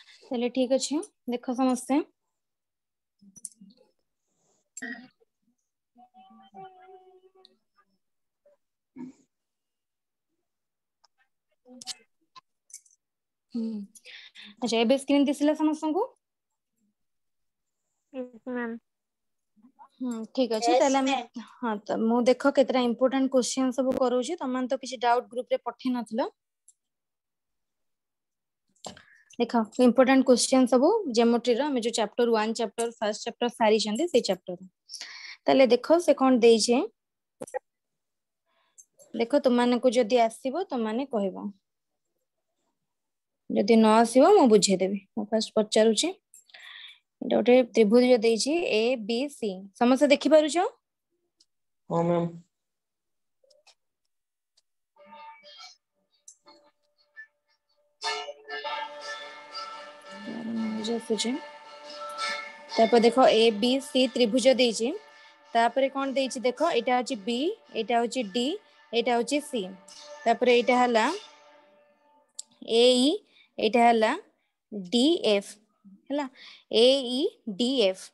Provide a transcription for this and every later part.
चलिए ठीक अच्छे देख समस्ते अच्छा ए स्क्रीन दिसला समस्त को मैम ठीक अच्छे हाँ तो मु देख केतरा इंपोर्टेंट क्वेश्चन सब करूची तमन तो किसी डाउट ग्रुप रे पठे नथिलो देखो इंपोर्टेंट क्वेश्चन सब ज्योमेट्री रो हम जो चैप्टर 1 चैप्टर फर्स्ट चैप्टर सारी छंदे से चैप्टर तले देखो से कोन देई छे देखो तुम माने को जदी आसीबो तुम माने कहबो जदी न आसीबो मु बुझे देबी मु फर्स्ट पचारू छी गोटे त्रिभुज देई छी ए बी सी समस्त देखि पारु छो हां मैम तापर देखो ए बी सी त्रिभुज देइछि तापर कोन देइछि देखो एटा होछि बी एटा होछि डी एटा होछि सी तापर एटा हला ए ई एटा हला डी एफ हला ए ई डी एफ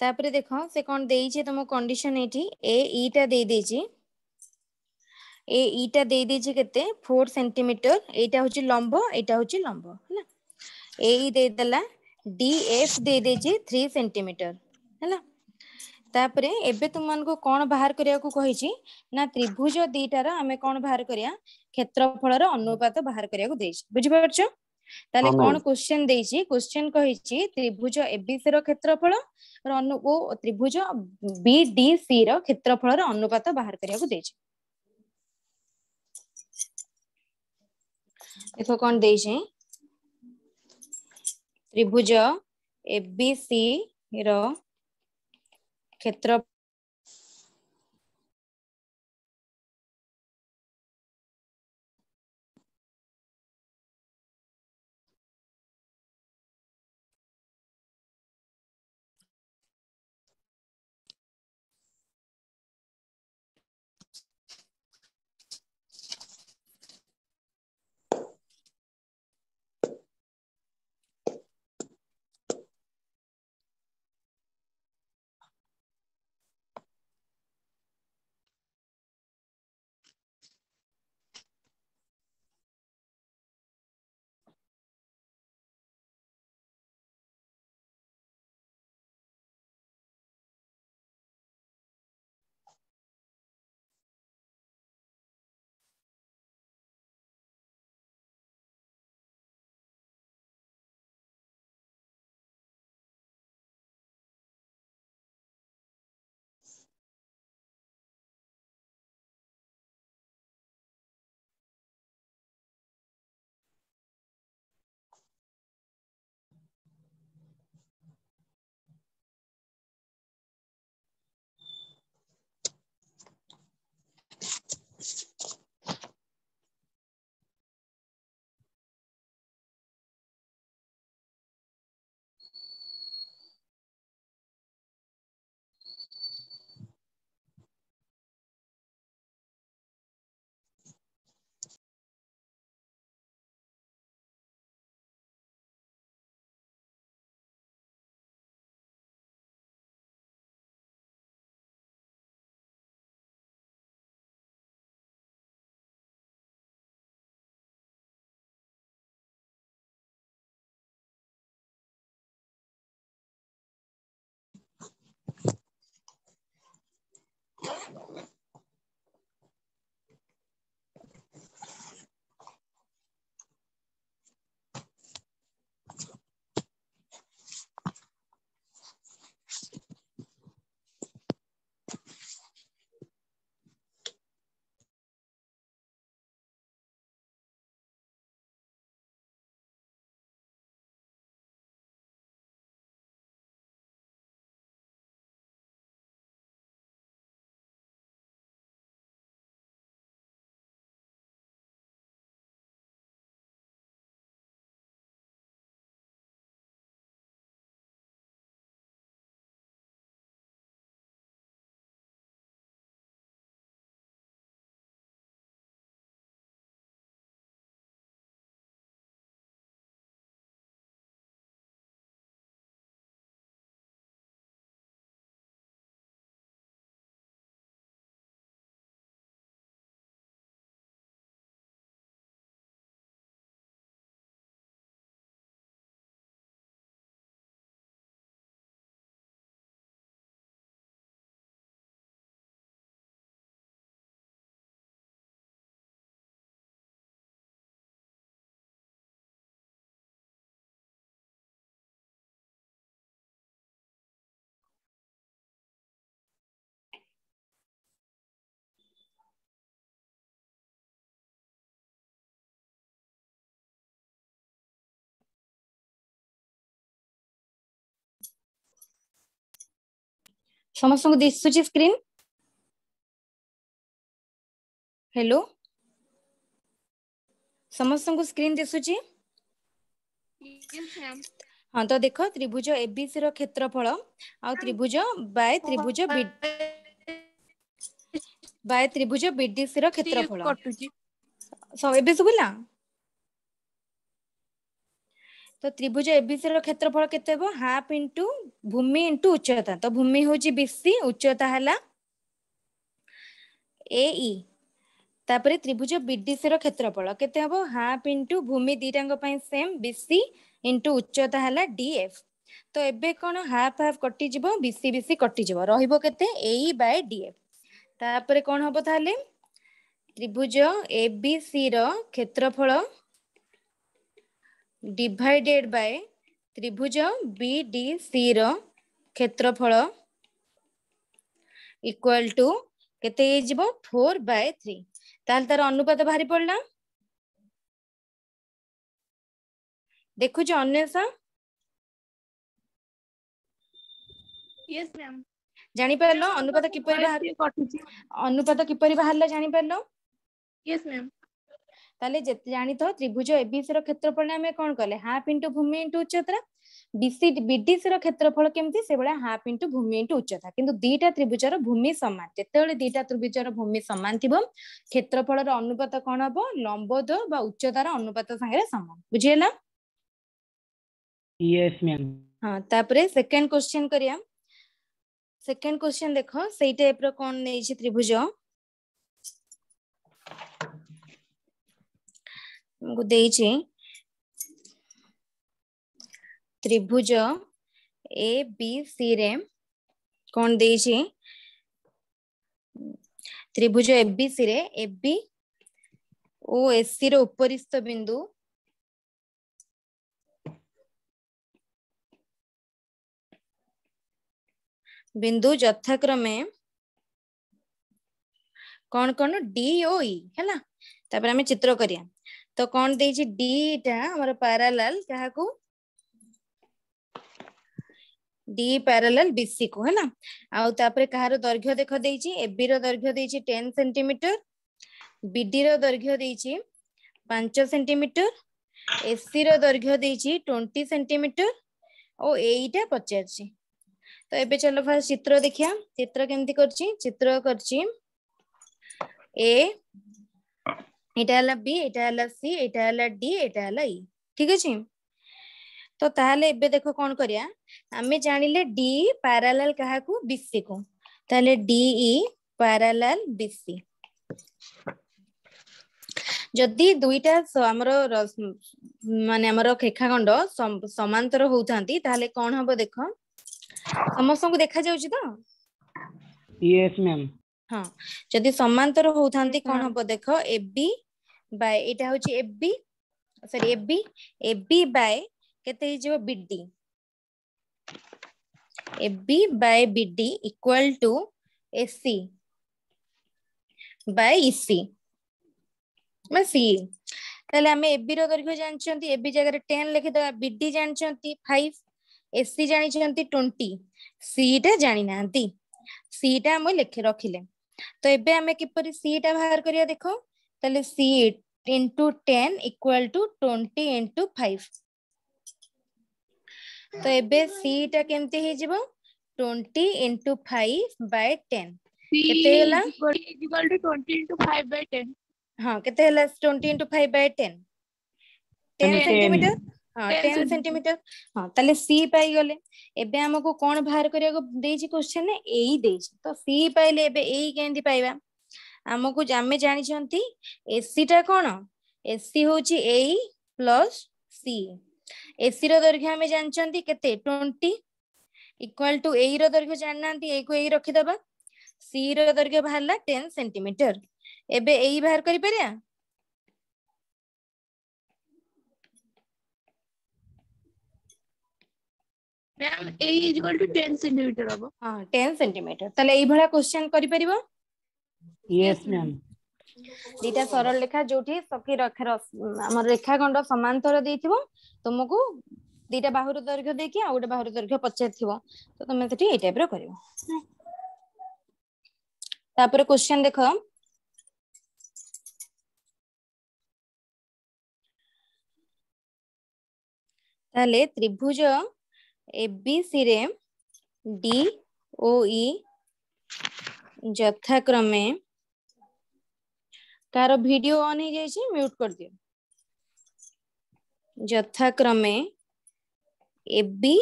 तापर देखो से कोन देइछि तुम कंडीशन एठी ए ई टा दे देइछि ए ईटा दे दीजिए केते 4 सेंटीमीटर एटा होची लंब एटा होची लंब हैला ए दे देला डीएफ दे देजी 3 सेंटीमीटर हैला तापरे एबे तुम मन को कोन बाहर करिया को कहिची ना त्रिभुज दीटार हमें कोन बाहर करिया क्षेत्रफल रो अनुपात बाहर करिया को देछि बुझि परछो ताले कोन क्वेश्चन देछि क्वेश्चन कहिची त्रिभुज एबीसी रो क्षेत्रफल रो अनु ओ त्रिभुज बीडीसी रो क्षेत्रफल रो अनुपात बाहर करिया को देछि देखो कौन देइछे त्रिभुज एबीसी रो क्षेत्र समस्त को दिसुची स्क्रीन हेलो समस्त को स्क्रीन दिसुची हाँ तो देख त्रिभुज एबीसी रो क्षेत्रफल आ त्रिभुज बाय त्रिभुज बीडीसी रो क्षेत्रफल सब एबे सुबिला तो त्रिभुज एबीसी रो क्षेत्रफल केते हो हाफ इंटू भूमि इंटू उच्चता तो भूमि होची बीसी उच्चता हला एई तापरे त्रिभुज बीडीसी रो क्षेत्रफल केते हबो हाफ इंटू भूमि दीटांग पई सेम बीसी इंटू उच्चता हला डीएफ तो एबे कोन हाफ हाफ कटि जिवो बीसी बीसी कटि जिवो रहिबो केते एई बाय डीएफ तापरे कोन हबो ताले त्रिभुज एबीसी रो क्षेत्रफल डिवाइडेड बाय त्रिभुज बीडीसी रो क्षेत्रफल इक्वल टू केते जिवो 4/3 ताल तार अनुपात बाहरी पड़ला देखु जो अन्वेषा यस मैम जानि परलो अनुपात किपरि बाहरला जानि परलो यस मैम ताले जानि तो त्रिभुज एबीसी रो क्षेत्रफल हमें कोन करले हाफ इंटू भूमि इंटू उच्चता बीसी बीडीसी रो क्षेत्रफल केमती से बडा हाफ इंटू भूमि इंटू उच्चता किंतु दीटा त्रिभुजर भूमि समान जेतेबेले दीटा त्रिभुजर भूमि समान थिबो क्षेत्रफलर अनुपात कोन हबो लंबद्वय बा उच्चतार अनुपात संगे समान बुझियला यस मैम हां तापरे सेकंड क्वेश्चन करिया सेकंड क्वेश्चन देखो सेई टाइप रो कोन नै छि त्रिभुज हमको देई छि त्रिभुज ए बी सी रे कोन देई छि त्रिभुज ए बी सी रे A B O S C रो उपरिस्थ बिंदु बिंदु यथाक्रमे कौन कौन डी ओ ई हैला तापर हमें चित्र करिया तो कौन देई छि डी टा हमर पैरेलल कहा को डी पैरेलल बीसी को हैला आ तापर कहार दैर्घ्य देख देई छि एबी रो दैर्घ्य देई छि 10 सेंटीमीटर बीडी रो दैर्घ्य देई छि 5 सेंटीमीटर एससी रो दैर्घ्य देई छि 20 सेंटीमीटर ओ एईटा पचारछि तो एबे चलो फर्स्ट चित्र देखिया चित्र केमती करछि चित्र करछि ए एटा हला बी एटा हला सी एटा हला डी एटा हला ई ठीक अछि तो ताहले एबे देखो कोन करिया हमें जानिले डी पैरेलल कहा को बीसी को ताहले डी ई पैरेलल बीसी जदि दुईटा हमरो माने हमरो रेखाखंड समांतर होउथांती ताहले कोन हबो देखो समस्त को देखा जाउची तो यस मैम हाँ जदि समांतर होउथांती कोन हबो देखो एबी बाय एटा होची एबी सॉरी एबी बाय केते ही जो BD AB by BD equal to AC by EC मैं सी ताले हमें एबी रो दैर्घ्य जानचंती एबी जगह 10 लिखि दबा बीडी जानचंती 5 एसी जानिचंती 20 सी टा जानि नांती सी टा हम लिख रखिले तो एबे हमें किपरि सी टा बाहर करिया देखो ताले सी into 10 equal to 20 into 5 तो एबे सी टा केमते हे जिवो 20 into 5 by 10 केते होला equal to 20 into 5 by 10 हां केते होला 20 into 5 by 10 10 सेंटीमीटर हां 10 सेंटीमीटर हां ताले सी पाई गले एबे हमको कोन बाहर करिया को देछि क्वेश्चन ने एई देछि तो सी पाइले एबे एई केंदी पाइबा हमको जामे जानि छंती एसी टा कोन एसी होची एई प्लस सी एसी रो दैर्घ्य हमें जानचंती केते 20 इक्वल टू एई रो दैर्घ्य जाननांती एई को एई रखि दबा सी रो दैर्घ्य बाहरला 10 सेंटीमीटर एबे एई बाहर करि परिया ma'am a is equal to 10 centimetre अब हां 10 सेंटीमीटर तले एई भला क्वेश्चन करि परिबो यस मैम दीटा सरल रेखा जोठी सखी रेखा हमर रेखाखंड समांतर देथिबो तुमको दीटा बाहुर दैर्घ्य देखि आ उडे बाहुर दैर्घ्य पचार थिबो तो तुमे सेठी ए टाइप रो करिवो तापर क्वेश्चन देख ताले त्रिभुज एबीसी रे डी ओ ई यथाक्रमे कार वीडियो ऑन हो जाए म्यूट कर दियो यथाक्रमे एबी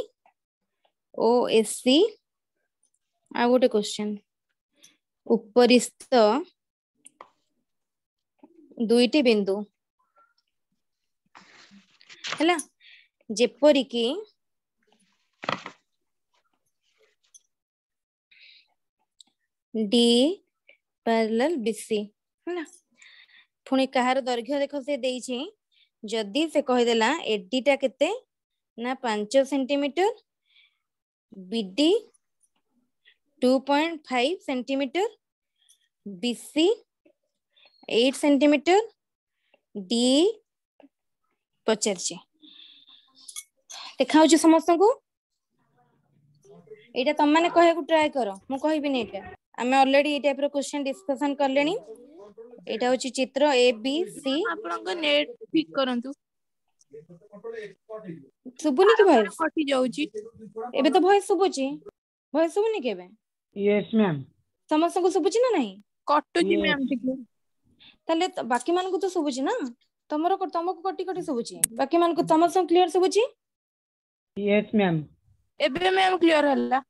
ओ एससी आ गोटे क्वेश्चन उपरिस्थ दुईटी बिंदु हैला जेपरी की डी पैरेलल बीसी हैला पुणी कहार दैर्घ्य देख से देइछि जदि से कहिदेला एडी टा केते ना 5 centimetre BD 2.5 centimetre BC 8 centimetre डी पचारछि देखा समस्त को एटा तुम माने कहया को ट्राई करो मु कहबिनी एटा आमे ऑलरेडी ए टाइप रो क्वेश्चन डिस्कशन कर लेनी एटा होची चित्र ए बी सी आपनक नेट ठीक करंतु सुबुनी की भॉइस कटि जाउची एबे तो भॉइस सुबुनी केबे यस मैम समस्त को सुबुची ना नहीं कटुची मैम ठीक ताले बाकी मान को तो सुबुची ना तुमको कटी कटी सुबुची बाकी मान को समस्त क्लियर सुबुची यस मैम एबे मैम क्लियर हल्ला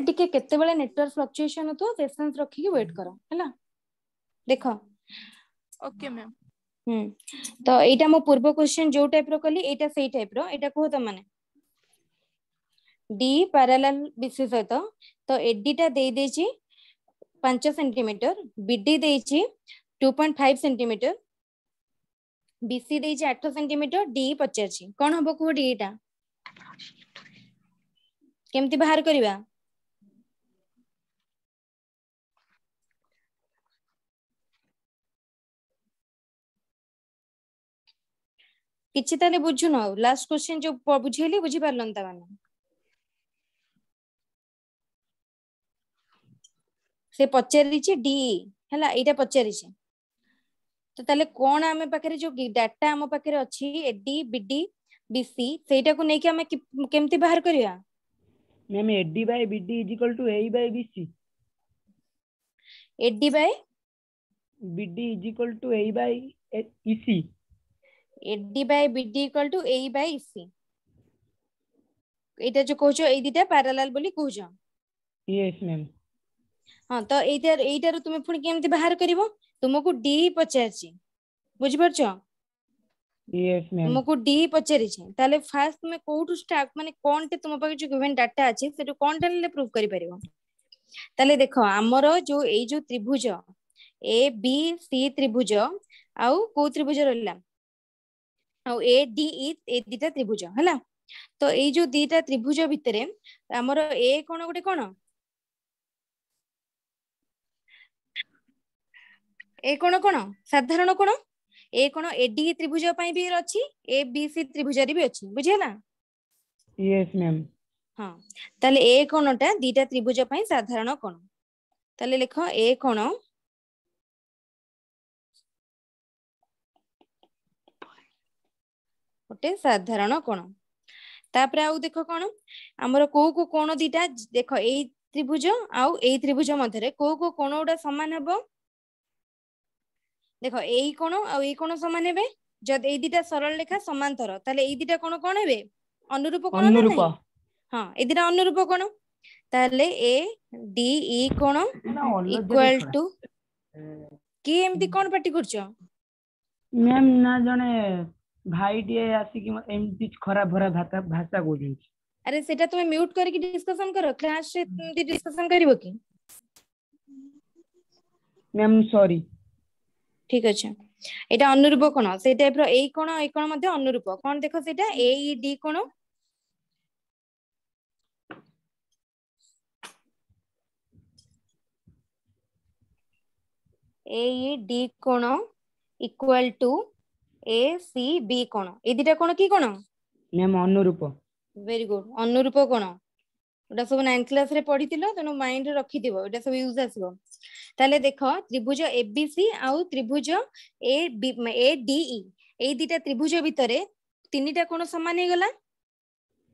टिके केते बेले नेटवर्क फ्लक्चुएशन होतो पेशेंस रखी के वेट करो हैला देखो ओके मैम तो एटा मो पूर्व क्वेश्चन जो टाइप रो कली एटा सेही टाइप रो एटा को त माने डी पैरेलल बीसी सहित तो एडी टा दे देची 5 सेंटीमीटर बीडी देची 2.5 सेंटीमीटर बीसी देची 8 सेंटीमीटर डी पचारची कोन हबो को डी एटा केमती बाहर करिवा किछि ताले बुझु न लास्ट क्वेश्चन जो बुझेली बुझी पारलन ता माने से पचारि छि डी हैला एटा पचारि छि तो ताले कोन आमे पाखरे जो डाटा आम पाखरे अछि एडी बीडी बीसी सेटा को नेकी आमे केमती बाहर करिया ma'am AD by BD is equal to A by BC AD by BD is equal to A by EC AD by BD equal to A by EC एटा जो कहछो ए दिटा पैरेलल बोली कहछो यस मैम हां तो एटार तुमे पुणी केमती बाहर करिवो तुमको डी पचारछि बुझि परछो यस मैम तुमको डी पचारि छि ताले फास्ट तुमे कोठु स्टार्ट माने कोनटे तुम पाके जो गिवन डाटा अछि सेटु कोनटा ले प्रूव करि परिवो ताले देखो हमरो जो ए जो त्रिभुज ए बी सी त्रिभुज आउ को त्रिभुज रहला आउ ए डी ई ए दिटा त्रिभुज हला तो ए जो दीटा त्रिभुज भितरे हमरो ए कोन गोटे कोन ए कोन कोन साधारण कोन ए कोन एडी त्रिभुज पई भी अछि ए बी सी त्रिभुज रे भी अछि बुझियला यस मैम हां ताले ए कोनटा दीटा त्रिभुज पई साधारण कोन ताले लिखो ए कोन ओटे साधारण कोन तापर आउ देखो कोन हमर को कोन दीटा देखो ए त्रिभुज आउ ए त्रिभुज मध्यरे को कोन उडा समान हबो देखो एई कोण आ एई कोण समान हेबे जद एई दिटा सरल रेखा समांतर ताले एई दिटा कोण कोण हेबे अनुरूप कोण अनुरूप हां ए दिटा अनुरूप कोण ताले ए डी ई कोण इक्वल टू की एमती कोण पार्टी करछो मैम ना जने भाई डी आसी कि एमती खराब भरा भाषा बोली अरे सेटा तुमे म्यूट करके डिस्कशन करो क्लास रे डिस्कशन करिवो की मैम सॉरी ठीक अछि एटा अनुरूप कोण से टाइप रो एई कोण मध्ये अनुरूप कोण देखो सेटा ए ई डी कोण ए ई डी कोण equal to A C B कोण ए दिटा कोण की कोण मैम अनुरूप वेरी गुड अनुरूप कोण एटा सब 9th क्लास रे पढ़िथिलो तनो माइंड रे रखि दिबो एटा सब यूज आसीबो ताले देखो त्रिभुज एबीसी आउ त्रिभुज एडीई ए दिटा त्रिभुज भितरे तीनिटा कोण समान हे गला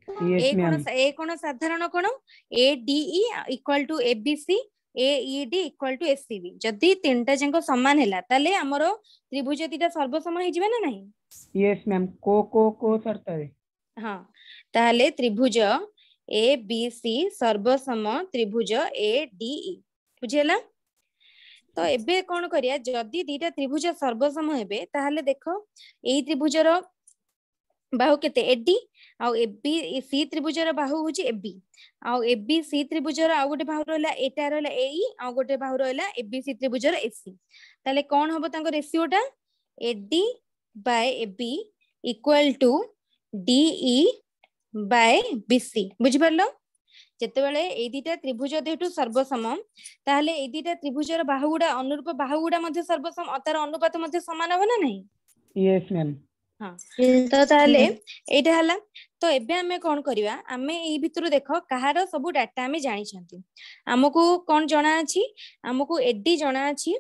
यस मैम ए कोण साधारण कोण ADE equal to ABC AED equal to ACB जदी तीनटा जंको समान हैला ताले हमरो त्रिभुज दिटा सर्वसम हे जिवे ना नहीं यस मैम को शर्त रे हां ताले त्रिभुज ए बी सी सर्वसम त्रिभुज ए डी ई बुझेला तो एबे कोन करिया जदी दीटा त्रिभुज सर्वसम हेबे ताहले देखो एई त्रिभुजर बाहु केते एडी आ एबी सी त्रिभुजर बाहु होची एबी आ एबी सी त्रिभुजर आ गोटे बाहु रहला एटा रहला एई आ गोटे बाहु रहला एबी सी त्रिभुजर एसी ताले कोन हबो तांको रेशियोटा AD by AB equal to DE by BC बुझि परलो जेते बेले ए दिटा त्रिभुज देहटु सर्वसम ताहले ए दिटा त्रिभुजर बाहुगुडा अनुरूप बाहुगुडा मध्ये सर्वसम तार अनुपात मध्ये समान हो ना नहीं यस मैम हां तो ताहले एटा हला तो एबे हमें कोन करिवा हमें एई भितरु देखो कहारो सब डाटा हमें जानि छंती हमकु कोन जणा अछि हमकु एडी जणा अछि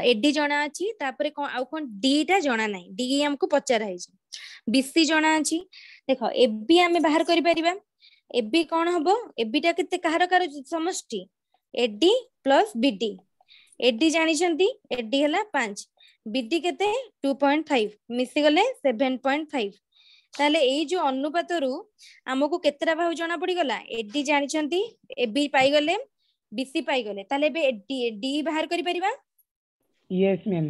एडी जणा अछि तापरे कोन आउ कोन डी टा जणा नाही डी हमकु पचार है बीसी जणा अछि देखो एबी हमें बाहर करि परिबा एबी कोन हबो एबी टा केते कहार समष्टि एडी प्लस बीडी एडी जानि छंती एडी हला 5 बीडी केते 2.5 मिसी गले 7.5 ताले एई जो अनुपात रु हमकु केतरा बाहु जणा पड़ी गला एडी जानि छंती एबी पाई गले बीसी पाई गले ताले बे एडी डी बाहर करि परिबा यस मैम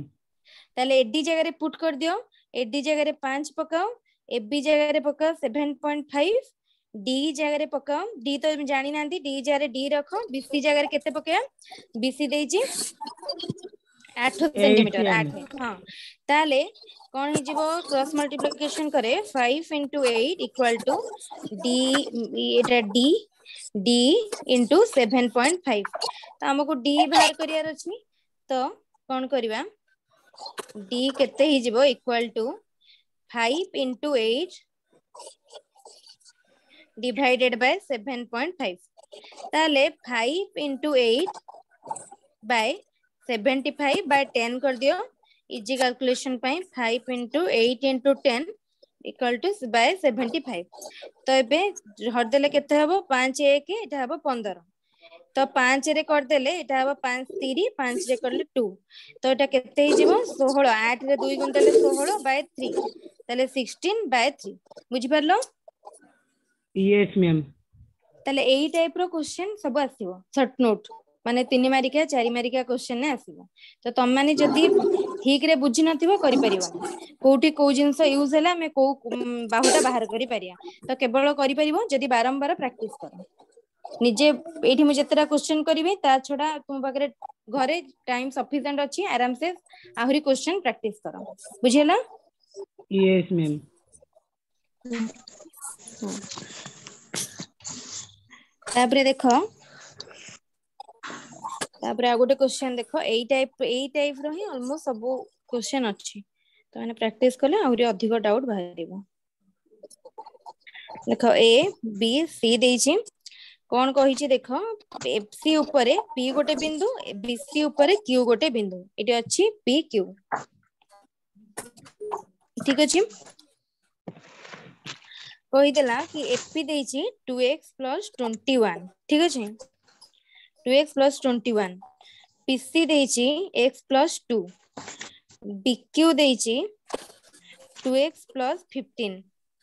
ताले एडी जगह रे पुट कर दियो एडी जगह रे 5 पकाओ एबी जगह रे पकाओ 7.5 डी जगह रे पकाओ डी तो जानि नांती डी जगह रे डी रखो बीसी जगह रे केते पकेया बीसी देजी 8 सेंटीमीटर 8 हां ताले कोन हे जीवो क्रॉस मल्टीप्लिकेशन करे 5 * 8 equal to D Etah D D * 7.5 तो हमको डी बाहर करियार अछि तो कोन करबा डी केते ही जीवो इक्वल टू 5 * 8 divided by 7.5 ताले 5 * 8 by 75 by 10 कर दियो इजी कैलकुलेशन पाई 5 * 8 * 10 इक्वल टू by 75 तो एबे हर देले केते हबो 5 1 एटा हबो 15 तो 5 रे कर देले एटा हबो 5 3 5 रे करले 2 तो एटा केते ही जीवो 16 8 रे 2 गुण देले 16 by 3 ताले 16 by 3 बुझि परलो यस मैम ताले एई टाइप रो क्वेश्चन सब आसीबो शॉर्ट नोट माने 3 मारिका 4 मारिका क्वेश्चन ने आसीबो तो तम माने जदी ठीक रे बुझि नथिबो करि परिबो कोठी को जिंस यूज हैला मे को बाहुटा बाहर करि परिया तो केवल करि परिबो जदी बारंबार प्रैक्टिस करो निजे एठी मु जतरा क्वेश्चन करिवे ता छोडा तुम बगरे घरे टाइम सफिशिएंट अछि आराम से आहुरी क्वेश्चन प्रैक्टिस करो बुझियला यस मैम तापरे देखो तापरे आ गोटे क्वेश्चन देखो एई टाइप रो ही ऑलमोस्ट सब क्वेश्चन अछि तो माने प्रैक्टिस करले आहुरी अधिक डाउट बाहरिबो देखो ए बी सी देछि कोन कहि छी देखो एफसी ऊपर पी गोटे बिंदु बीसी ऊपर क्यू गोटे बिंदु एटी अछि पी क्यू ठीक अछि कहि देला कि एफपी देछि 2x + 21 ठीक अछि 2x + 21 पीसी देछि x + 2 बीक्यू देछि 2x + 15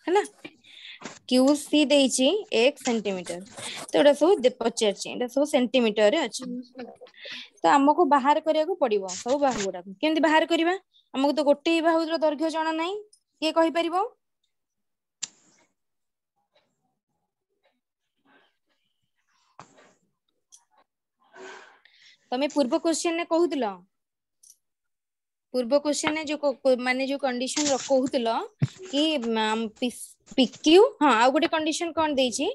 हैला क्यूसी देछि 1 सेंटीमीटर तो एटा सब पचार छी एटा सब सेंटीमीटर रे अछि तो हमको बाहर करिया को पड़िबो सब बाहु गुडा केंति बाहर करबा हमको तो गोटे बाहु रो दैर्घ्य जणा नाही के कहि परिबो तमे पूर्व क्वेश्चन ने कहूतलो पूर्व क्वेश्चन ने जो माने जो कंडीशन रो कहूतलो कि पीक्यू हां आ गोटे कंडीशन कोन देछि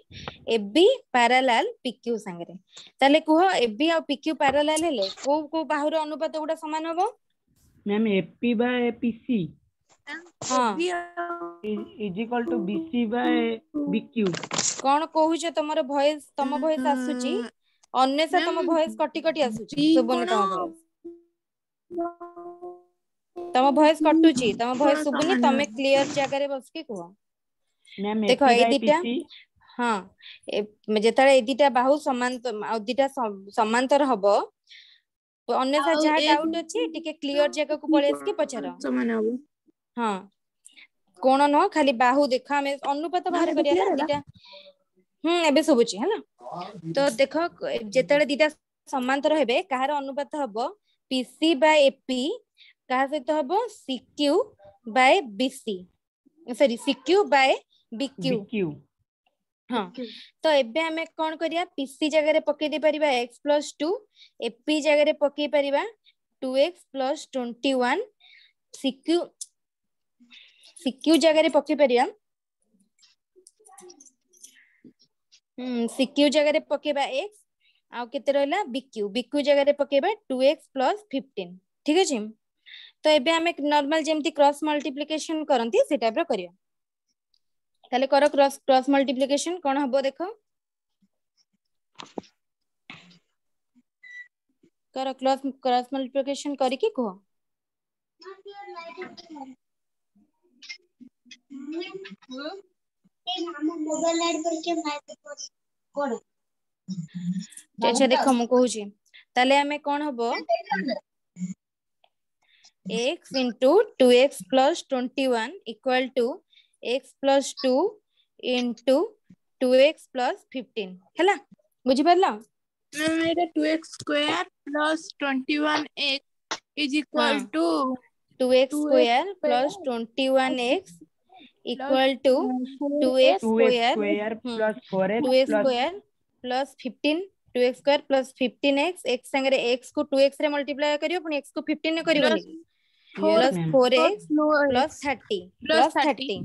एबी पैरेलल पीक्यू संगे ताले कुह एबी आ पीक्यू पैरेलल हेले को बाहु रो अनुपात गुडा समान होबो मैम एपी बाय पीसी हाँ is equal to BC by BQ. कौन कहूछ तमर वॉइस तम वॉइस आसुची अन्यसा तम वॉइस कटी कटी आसुची सुबुनी तम वॉइस कटुची तम वॉइस सुबुनी तमे क्लियर जगह रे बस के कहो मैम देखो एपी ए बाय दिटा पीसी। हाँ जेतले ए दिटा बाहु समांतर आ दिटा समांतर हबो अन्यथा जहाँ डाउट अच्छी टिके क्लियर जगह को पळे आसके पचार समान हबो हाँ कोण न खाली बाहु देखो आमे अनुपात बाहर करिया ना दिटा एबे सबुची है ना तो देखो जेतले दिटा समांतर हेबे कहार अनुपात हबो पीसी बाय एपी कहा सहित हबो CQ by BC sorry CQ by BQ BQ. हाँ तो एबे हमें कौन करिया पीसी जगह रे पके दे परिबा x + 2 एपी जगह रे पके परिबा 2x + 21 सीक्यू सीक्यू जगह रे पके परिया सीक्यू जगह रे पकेबा x आ केते रहला बीक्यू बीक्यू जगह रे पकेबा 2x + 15 ठीक अछि तो एबे हमें नॉर्मल जेमती क्रॉस मल्टीप्लिकेशन करंती से टाइप रो करिया ताले करो क्रॉस मल्टीप्लिकेशन कोन हबो देखो करो क्रॉस मल्टीप्लिकेशन करी की को अच्छा देखो मु कहूची ताले हमें कोन हबो x into 2x plus 21 equal to x plus 2 into 2x plus 15 हैला बुझी परला ma'am Etah 2x² plus 21x is equal to 2x square plus 21x equal to 2x 2x square square plus 4x 2x plus square plus 15 2x square plus 15x x संगे x को 2x रे multiply करियो पुनी x को 15 ने करिवोनी yes plus ma'am 4x plus 30 plus 30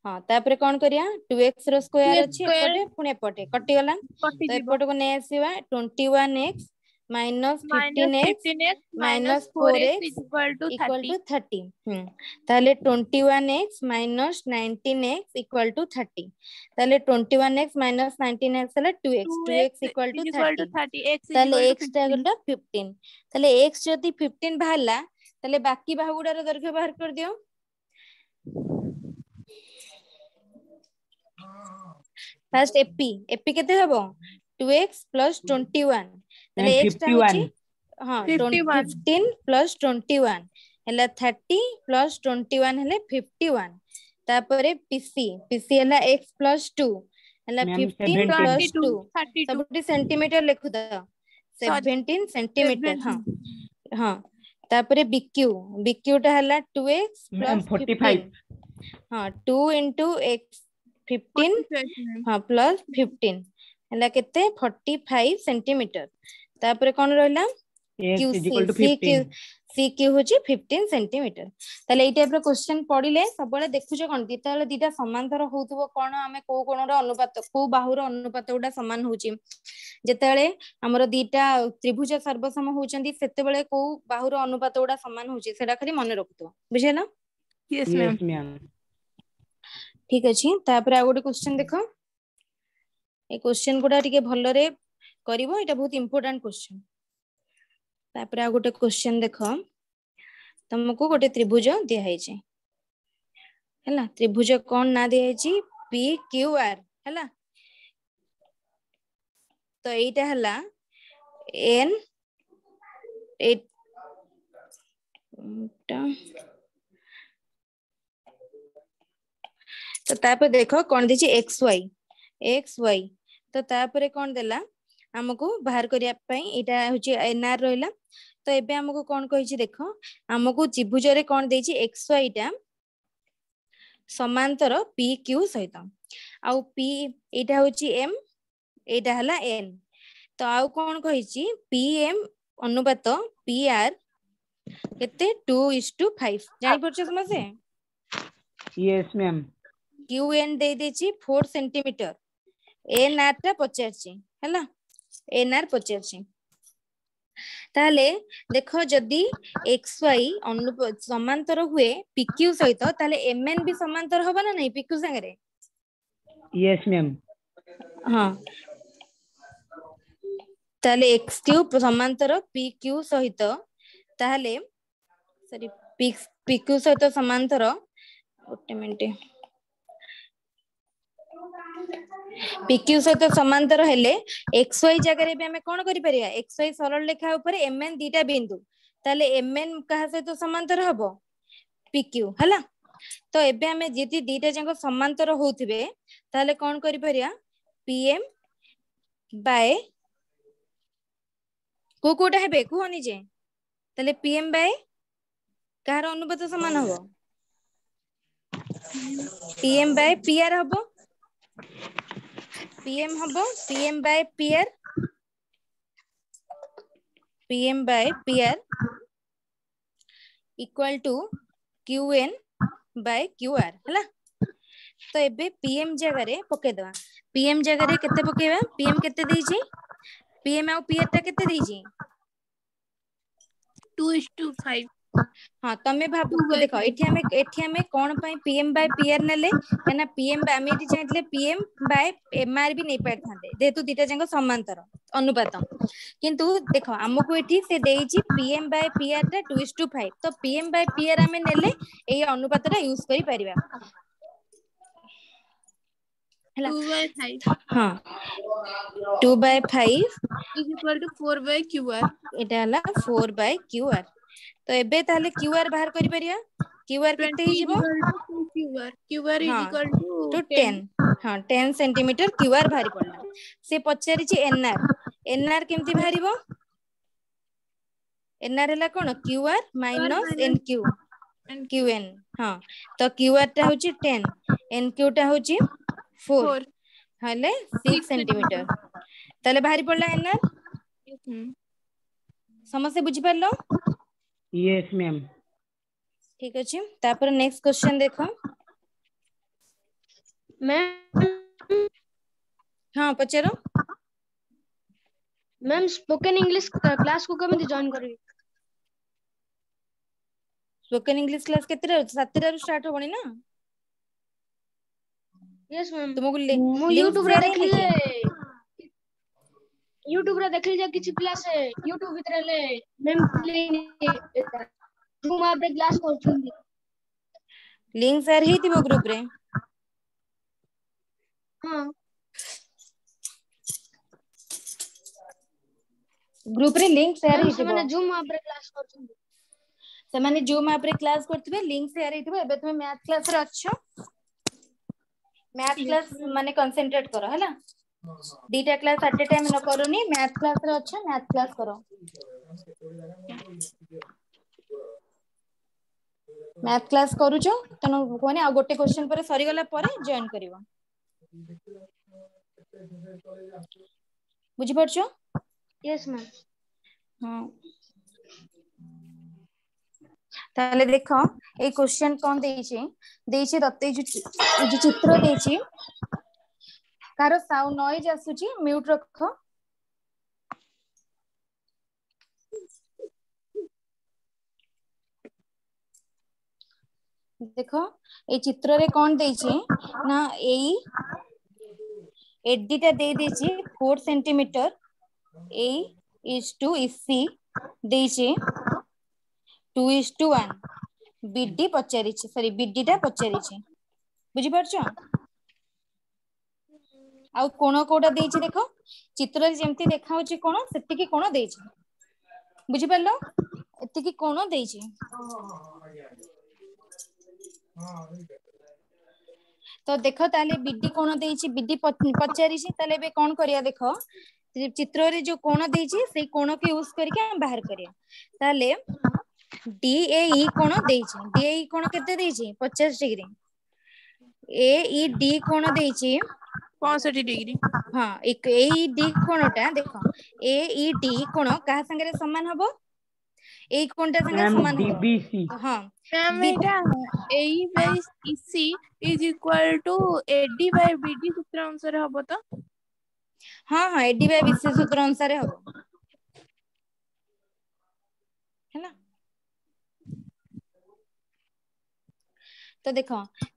हाँ तापरे कौन करिया 2x रो स्क्वायर अछि एपटे पुनी एपटे कटि गला तो एपट को नै आसीबा 21x minus 15x minus 4x is equal to equal 30 to 30 ताले 21x minus 19x equal to 30 ताले 21x minus 19x हला 2x 2x equal to 30 x is ताले equal to x टा 15 गला 15 ताले x जदी 15 बाहरला ताले बाकी बाहुगुडार दैर्घ्य बाहर कर दियो फर्स्ट एपी केते हबो 2x plus 21 ताले x टा होची 51 हां 51 15 plus 21 हला 30 plus 21 हले 51 तापरे पीसी हला x plus 2 हला मैम 15 plus 2 32 सबटी सेंटीमीटर लिखु द 17 सेंटीमीटर हां हां तापरे बीक्यू टा हला 2x मैम plus 45 15 हां 2 into x 15 हाँ प्लस 15 हला केते 45 सेंटीमीटर तापरे कोन रहला x is equal to C Q होची 15 सेंटीमीटर ताले এই टाइप रो क्वेश्चन पढिले सबले देखुछ कोन दिताले दिटा समांतर होतबो कोन हमें को कोन रो अनुपात को बाहुर अनुपात उडा समान होची जेतेले हमर दिटा त्रिभुज सर्वसम होचंदी सेतेबेले को बाहुर अनुपात उडा समान होची सेडा खाली मन रखतो बुझेला यस यस मैम मैम ठीक अछि तापरे आ गोटे क्वेश्चन देखो ए क्वेश्चन गुडा टिके भलरे करिवो एटा बहुत इंपोर्टेंट क्वेश्चन तापरे आ गोटे क्वेश्चन देखो तुमको गोटे त्रिभुज दिया है जे हैला त्रिभुज कोन ना दिया है जी पी क्यू आर हैला तो एटा हला एन तो तापर देखो कोन दिछि एक्स वाई तो तापर कोन देला हमको बाहर करिया पई एटा होची एनआर रहला तो एबे हमको कोन कहिछि देखो हमको त्रिभुज रे कोन देछि एक्स वाई टा समांतर पी क्यू सहित आउ पी एटा होची एम एटा हला एन तो आउ कोन कहिछि पी एम अनुपात पी आर केते 2:5 जानि परछ समझे यस मैम क्यू एन दे देछि 4 सेंटीमीटर एन आर टा पचारछि हैला एन आर पचारछि ताहले देखो जदी xy समांतर हुए pq सहित ताहले mn भी समांतर होबा ना नहीं pq संगे यस मैम हां ताहले x क्यूब समांतर pq सहित ताहले सॉरी pq सहित समांतर गोटे मिनिट pq सहित समांतर हेले xy जगह भी हमें कोन करि परिया xy सरल रेखा ऊपर mn दीटा बिंदु ताले mn कहा सहित समांतर हबो pq हला तो एबे हमें जेती दीटा जंग समांतर होथिबे ताले कोन करि परिया pm बाय को कोटा हेबे कोहनी जे ताले pm बाय कार अनुपात समान हबो pm बाय pr हबो pm हबो pm by pr equal to qn बाय qr हला तो एबे pm जगह रे पके दवा pm जगह रे केते पकेबा pm केते देइची pm और pr ता केते देइची 2:5 हां तमे भाब 2/5 देखो एठी हमें कोन पई pm बाय pr नेले कना pm बाय हम एठी चाहतले pm बाय mr भी नै पारथांते जेतु दीटा जंग समांतर अनुपात किंतु देखो हमकु एठी से देइची pm बाय pr ता 2:5 तो pm बाय pr हमें नेले एई अनुपातटा यूज करि परिबा हला 2/5 हां 2/5 is equal to 4/qr एटा हला 4/qr तो एबे ताले qr बाहर करि परिया qr 20 केते हि is जिवो equal to 2qr qr is हां equal टू to 10 10 हां 10 सेंटीमीटर qr बाहरी पड़ला से पचारि छि nr केमती बाहरिबो nr हला कोन qr minus minus nq and qn हां तो qr टा होची 10 nq टा होची 4 4 हले 6 6 सेंटीमीटर centimeter ताले बाहरी पड़ला nr Hmm. समस्या बुझी पारलो यस मैम ठीक अछि तापर नेक्स्ट क्वेश्चन देखो मैम हां पचारो मैम स्पोकन इंग्लिश क्लास को केମିତି जॉइन करबी स्पोकन इंग्लिश क्लास केतेरा 7टा रु स्टार्ट होबणी ना यस मैम तुमको मु लिंक यूट्यूब रे शेयर है देखली कि यूट्यूब रे देखली जे किछि पिला से यूट्यूब भितरे ले मैम तुम आप क्लास करछुंदी लिंक शेयर हेतिबो ग्रुप रे हां ग्रुप रे लिंक शेयर मैम से हेतिबो माने जूम आप क्लास करछुंदी से माने जूम ऐप रे क्लास करथिबे लिंक शेयर हेतिबो एबे तुमे मैथ क्लास रे अच्छो मैथ क्लास माने कंसंट्रेट करो हैला दीटा क्लास एट ए टाइम न करूनी मैथ क्लास रे अच्छो मैथ क्लास करो मैथ क्लास करूचो तनो कोने आ गोटे क्वेश्चन पर सरी गला पर जॉइन करिवो बुझी परछो यस मैम हां ताले देखो ए क्वेश्चन कोन देइची तते जो चित्र देइची कार साउंड नॉइज आसुची म्यूट रखो देखो ए चित्र रे कोन देइची ना एई एडी टा दे देची 4 सेंटीमीटर ए इज टू इसी देइची 2:1 बीडी पचारिची सॉरी बीडी टा पचारिची बुझी परछो आ कोण कोडा देइची देखो चित्र रे जेमती देखा होची कोण सेति की कोण देइची बुझी परलो एति की कोण देइची तो देखो ताले बीडी कोण देइची बीडी पचारिची ताले बे कोन करिया देखो चित्र रे जो कोण देइची सेई कोण के यूज करके हम बाहर करिया ताले DAE कोण देइची DAE कोण केते देइची 50 डिग्री AED कोण देइची 65 डिग्री हां एक AED कोणटा देखो AED कोण कहा संगे समान हबो एई कोणटा संगे मैम समान हबो डीबीसी हां ma'am Etah AE by EC is equal to AD by BD सूत्र अनुसार हबो तो हां AD by BC सूत्र अनुसार हबो है। तो देख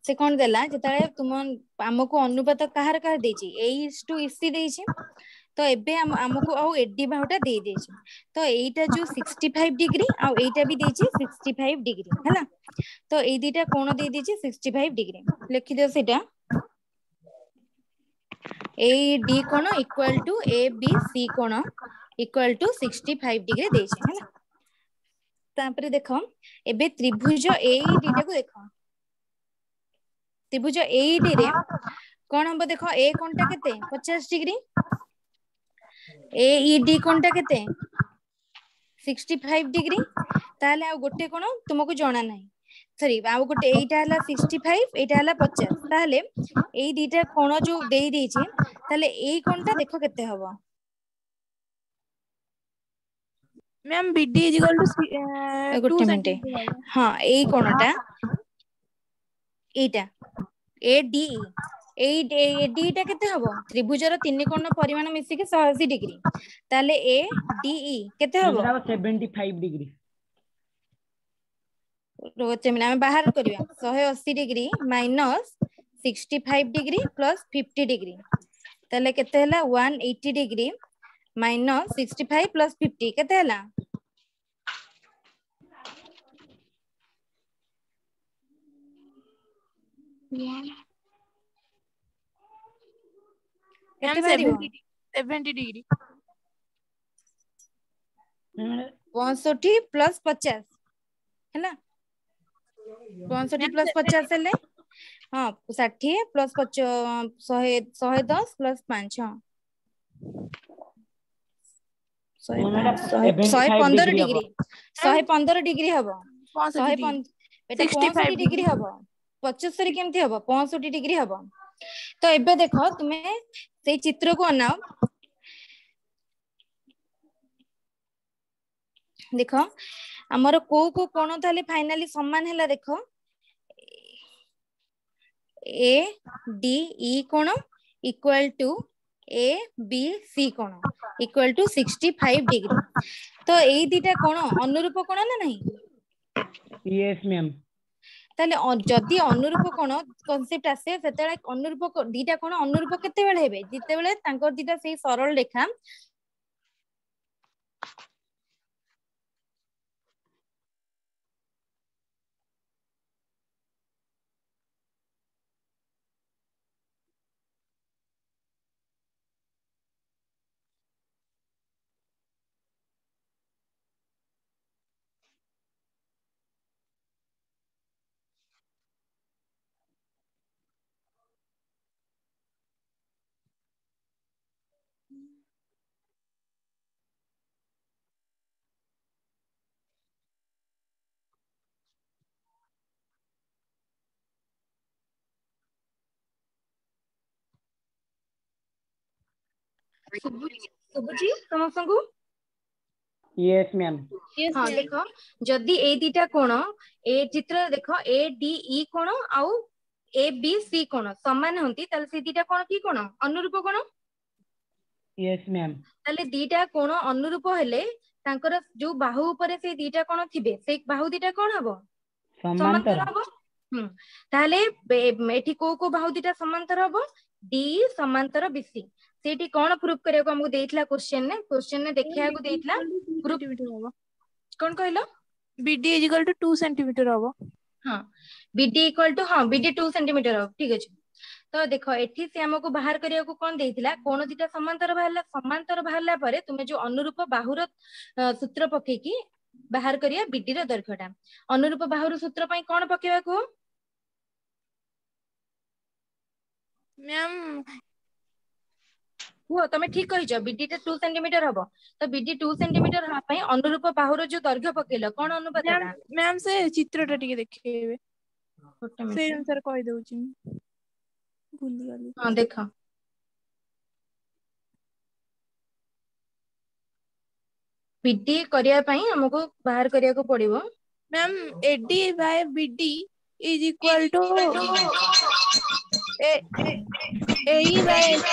से कौन देला जतले तुम हमको अनुपात कहार कहार देछि A:EC देछि तो एबे हमको आउ एडी बाहुटा दे देछि तो एटा जो 65 डिग्री आ एटा भी देछि 65 डिग्री हैला तो ए दीटा कोण दे देछि 65 डिग्री लिखि दियो सेटा AD कोण इक्वल टू ABC कोण इक्वल टू 65 डिग्री देछि हैला। तापरे देखो एबे त्रिभुज AED को देखो त्रिभुज AED रे कौन हम देखो ए कोणटा केते 50 डिग्री AED कोणटा केते 65 डिग्री ताले आ गोटे कोण तुमको जाना नाही सॉरी आ गोटे एटा हला 65 एटा हला 50 ताले एई दीटा कोण जो देई देछि ताले एई कोणटा देखो केते हबो ma'am BD equal to 2 minute हां एई कोणटा एटा ADE AD टा केते हबो त्रिभुजर तीन कोण परिमाण मिसी के 180 डिग्री ताले ADE केते हबो 75 डिग्री रोचे में हम बाहर करिया 180 degree minus 65 degree plus 50 degree ताले केते हला 180 डिग्री माइनस 65 प्लस 50 केते हला केते बारियो 70 डिग्री 65 प्लस 50 हैला 65 प्लस 50 हेले हां 60 प्लस 110 प्लस 5 हां 115 डिग्री 115 डिग्री हबो 65 डिग्री हबो 75 केमती हबो 65 डिग्री हबो तो एबे देखो तुमे से चित्र को अनाओ देखो हमर को कोण ताले फाइनली समान हैला देखो ADE कोण इक्वल टू ABC कोण इक्वल टू 65 डिग्री तो एई दीटा कोण अनुरूप कोण ना नहीं यस मैम ताले जदी अनुरूप कोण कांसेप्ट आसे सेतेले अनुरूप दीटा कोण अनुरूप केते बेले हेबे जिते बेले तांकर दीटा सेही सरल रेखा सुबुजी समस्तंकु यस मैम हां देखो जदी ए दीटा कोण ए चित्र देखो ADE कोण आउ ABC कोण समान होंती ताले से दीटा कोण की कोण अनुरूप कोण यस मैम ताले दीटा कोण अनुरूप हेले तांकर जो बाहु ऊपर से दीटा कोण थिबे से बाहु दीटा कोण हबो समांतर हबो ताले एठी को बाहु दीटा समांतर हबो D समांतर BC सेठी कोन प्रूफ करिया को हमको देइतला क्वेश्चन ने देखिया को देइतला प्रूफ कोन कहलो BD इक्वल टू 2 सेंटीमीटर हबो हां BD इक्वल टू हां BD 2 सेंटीमीटर हबो ठीक अछि तो देखो एठी से हमको बाहर करिया को कोन देइतला कोन दिटा समांतर बाहरला परे तुमे जो अनुरूप बाहुर सूत्र पके की बाहर करिया BD रो दैर्घ्यटा अनुरूप बाहुर सूत्र पई कोन पकेबा को मैम वो तमे ठीक कहिजो BD टा 2 सेंटीमीटर हबो तो BD 2 सेंटीमीटर हा पई अनुरूप बाहुर जो दैर्घ्य पकेलो कोन अनुपातटा मैम से चित्रटा टिके देखिबे से अनुसार कहि दउची भूली गली हां देखो BD करिया पई हमको बाहर करिया को पड़िबो ma'am AD by BD is equal to AE by AC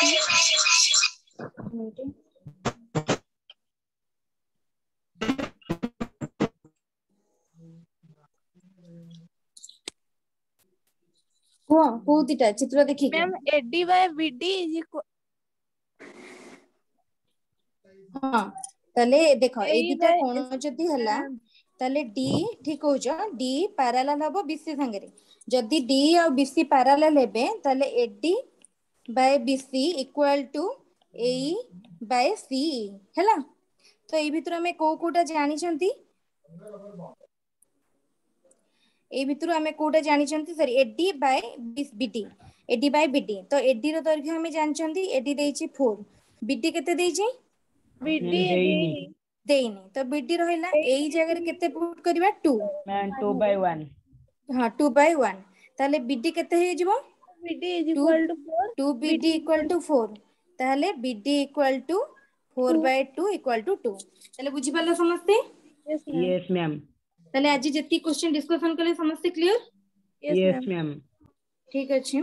कोउ दिटा चित्र देखि के ma'am AD by BD is equal हां ताले देखो ए AE दिटा by कोण जदी हला ताले डी ठीक हो जो डी पैरेलल हबो बीसी संगे जदी डी और बीसी पैरेलल हेबे ताले AD by BC equal to AE by C हैला तो ए भितर हमें कोटा जानि छंती ए भितर हमें कोटा जानि छंती सॉरी एडी बाय बीडी तो एडी रो दैर्घ्य हमें जानि छंती एडी देछि 4 बीडी केते देछि BD देइनी देइनी तो बीडी रहला एई जगह रे केते पुट करबा 2 मैम 2/1 हां 2/1 ताले बीडी केते हे जिवो BD is equal to 4 2 BD equal to 4 ताले BD equal to 4/2 equal to 2 ताले बुझी पालो समस्ते yes ma'am यस मैम ताले आज जेती क्वेश्चन डिस्कशन कले समस्ते क्लियर यस मैम ठीक अछि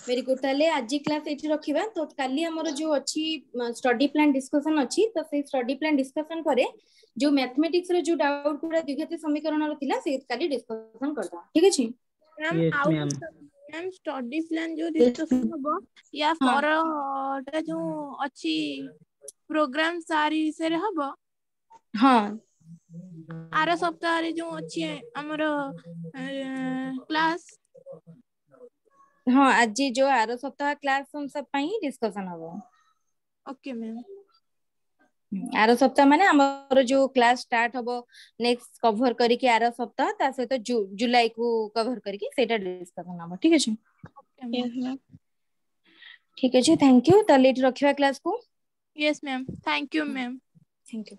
वेरी गुड ताले आज क्लास एठी रखिबा तो काली हमर जो अछि स्टडी प्लान डिस्कशन अछि तो से स्टडी प्लान डिस्कशन करे जो मैथमेटिक्स रे जो डाउट पूरा द्विघाती समीकरण रथिला से काली डिस्कशन करता ठीक अछि मैम Yes, आउ ma'am. मैम स्टडी प्लान जो डिस्कशन हबो या हाँ। पर जो अछि प्रोग्राम सारी विषय रे हबो हां आर सप्ताह रे जो अछि हमर क्लास हां आज जो आरो सप्ताह क्लास हम सब पई डिस्कशन हबो ओके मैम आरो सप्ताह माने हमर जो क्लास स्टार्ट हबो नेक्स्ट कवर करी के आरो सप्ताह ता से तो जुलाई को कवर करी के सेटा डिस्कशन हबो ठीक अछि यस मैम ठीक अछि थैंक यू ताले रखिबा क्लास को yes ma'am thank you ma'am thank you